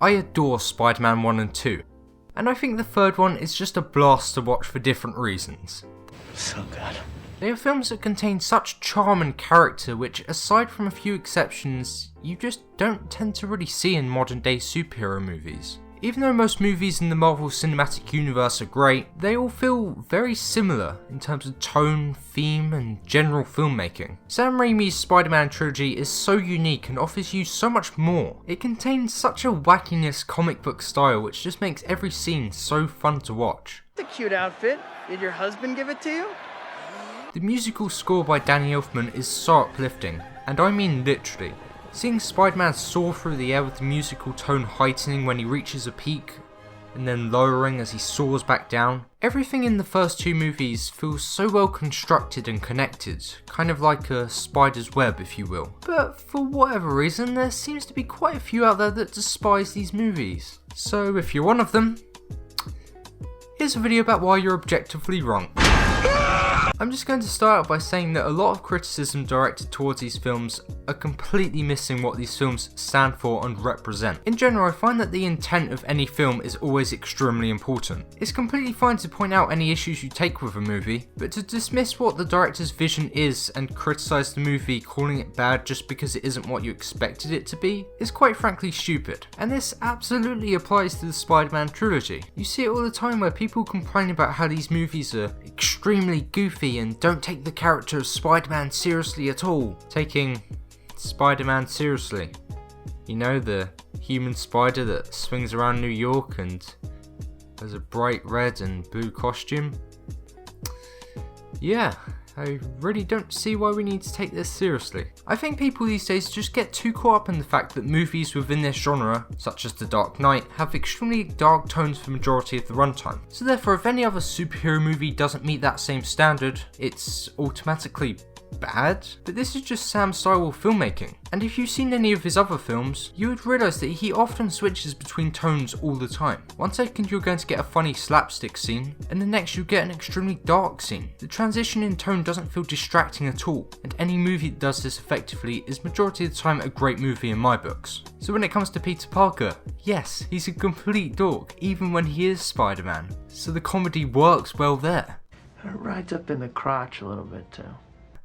I adore Spider-Man 1 and 2, and I think the third one is just a blast to watch for different reasons. So good. They are films that contain such charm and character which, aside from a few exceptions, you just don't tend to really see in modern day superhero movies. Even though most movies in the Marvel Cinematic Universe are great, they all feel very similar in terms of tone, theme, and general filmmaking. Sam Raimi's Spider-Man trilogy is so unique and offers you so much more. It contains such a wackiness comic book style which just makes every scene so fun to watch. It's a cute outfit. Did your husband give it to you? The musical score by Danny Elfman is so uplifting, and I mean literally. Seeing Spider-Man soar through the air with the musical tone heightening when he reaches a peak, and then lowering as he soars back down. Everything in the first two movies feels so well constructed and connected, kind of like a spider's web if you will. But for whatever reason, there seems to be quite a few out there that despise these movies. So if you're one of them, here's a video about why you're objectively wrong. I'm just going to start out by saying that a lot of criticism directed towards these films are completely missing what these films stand for and represent. In general, I find that the intent of any film is always extremely important. It's completely fine to point out any issues you take with a movie, but to dismiss what the director's vision is and criticise the movie calling it bad just because it isn't what you expected it to be is quite frankly stupid. And this absolutely applies to the Spider-Man trilogy. You see it all the time where people complain about how these movies are extremely goofy and don't take the character of Spider-Man seriously at all. Taking Spider-Man seriously. You know, the human spider that swings around New York and has a bright red and blue costume. Yeah, I really don't see why we need to take this seriously. I think people these days just get too caught up in the fact that movies within this genre, such as The Dark Knight, have extremely dark tones for the majority of the runtime. So therefore, if any other superhero movie doesn't meet that same standard, it's automatically bad? But this is just Sam's style of filmmaking, and if you've seen any of his other films, you would realise that he often switches between tones all the time. One second you're going to get a funny slapstick scene, and the next you get an extremely dark scene. The transition in tone doesn't feel distracting at all, and any movie that does this effectively is majority of the time a great movie in my books. So when it comes to Peter Parker, yes, he's a complete dork, even when he is Spider-Man, so the comedy works well there. It rides up in the crotch a little bit too.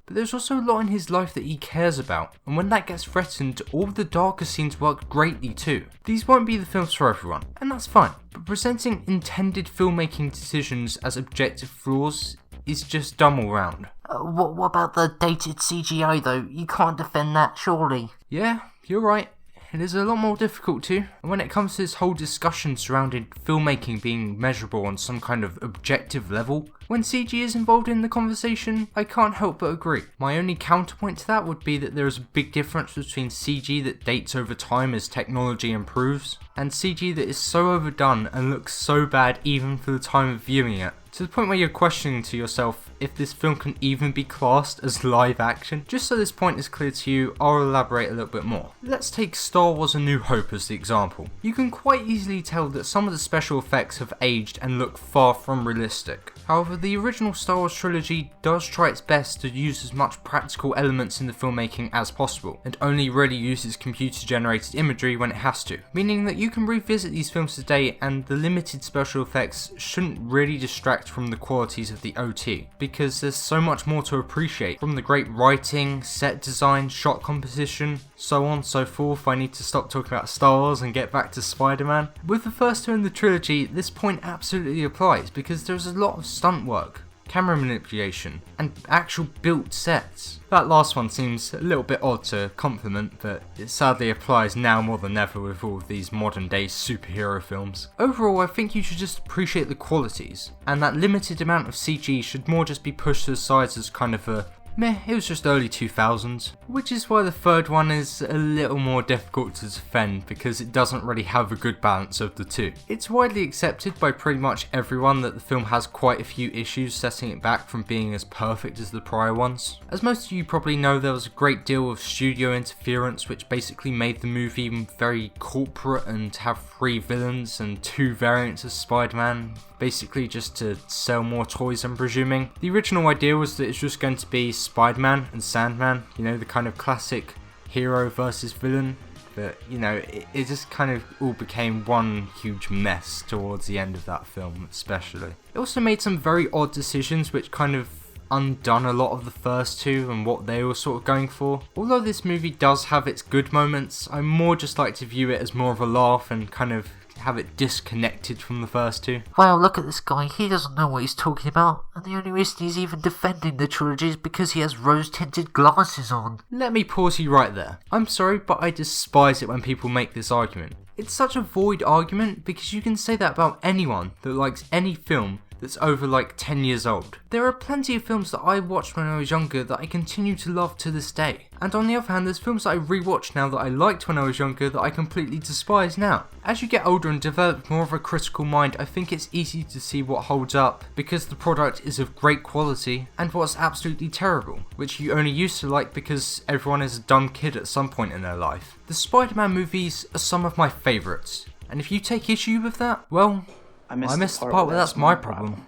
But there's also a lot in his life that he cares about, and when that gets threatened, all of the darker scenes work greatly too. These won't be the films for everyone, and that's fine, but presenting intended filmmaking decisions as objective flaws is just dumb all round. What about the dated CGI though? You can't defend that, surely. Yeah, you're right. It is a lot more difficult too, and when it comes to this whole discussion surrounding filmmaking being measurable on some kind of objective level, when CG is involved in the conversation, I can't help but agree. My only counterpoint to that would be that there is a big difference between CG that dates over time as technology improves, and CG that is so overdone and looks so bad even for the time of viewing it, to the point where you're questioning to yourself if this film can even be classed as live action. Just so this point is clear to you, I'll elaborate a little bit more. Let's take Star Wars A New Hope as the example. You can quite easily tell that some of the special effects have aged and look far from realistic. However, the original Star Wars trilogy does try its best to use as much practical elements in the filmmaking as possible, and only really uses computer generated imagery when it has to, meaning that you can revisit these films today and the limited special effects shouldn't really distract from the qualities of the OT, because there's so much more to appreciate, from the great writing, set design, shot composition, so on and so forth. I need to stop talking about Star Wars and get back to Spider-Man. With the first two in the trilogy, this point absolutely applies, because there's a lot of stunt work, camera manipulation, and actual built sets. That last one seems a little bit odd to compliment, but it sadly applies now more than ever with all of these modern day superhero films. Overall, I think you should just appreciate the qualities, and that limited amount of CG should more just be pushed to the sides as kind of a meh, it was just early 2000s, which is why the third one is a little more difficult to defend because it doesn't really have a good balance of the two. It's widely accepted by pretty much everyone that the film has quite a few issues setting it back from being as perfect as the prior ones. As most of you probably know, there was a great deal of studio interference which basically made the movie very corporate and have 3 villains and 2 variants of Spider-Man, basically just to sell more toys, I'm presuming. The original idea was that it's just going to be Spider-Man and Sandman, you know, the kind of classic hero versus villain but it just kind of all became one huge mess towards the end of that film, especially. It also made some very odd decisions which kind of undone a lot of the first two and what they were sort of going for. Although this movie does have its good moments, I more just like to view it as more of a laugh and kind of have it disconnected from the first two. Wow, look at this guy. He doesn't know what he's talking about. And the only reason he's even defending the trilogy is because he has rose-tinted glasses on. Let me pause you right there. I'm sorry, but I despise it when people make this argument. It's such a void argument because you can say that about anyone that likes any film that's over like 10 years old. There are plenty of films that I watched when I was younger that I continue to love to this day. And on the other hand, there's films that I rewatch now that I liked when I was younger that I completely despise now. As you get older and develop more of a critical mind, I think it's easy to see what holds up because the product is of great quality and what's absolutely terrible, which you only used to like because everyone is a dumb kid at some point in their life. The Spider-Man movies are some of my favourites, and if you take issue with that, well, I missed the part where that's my problem.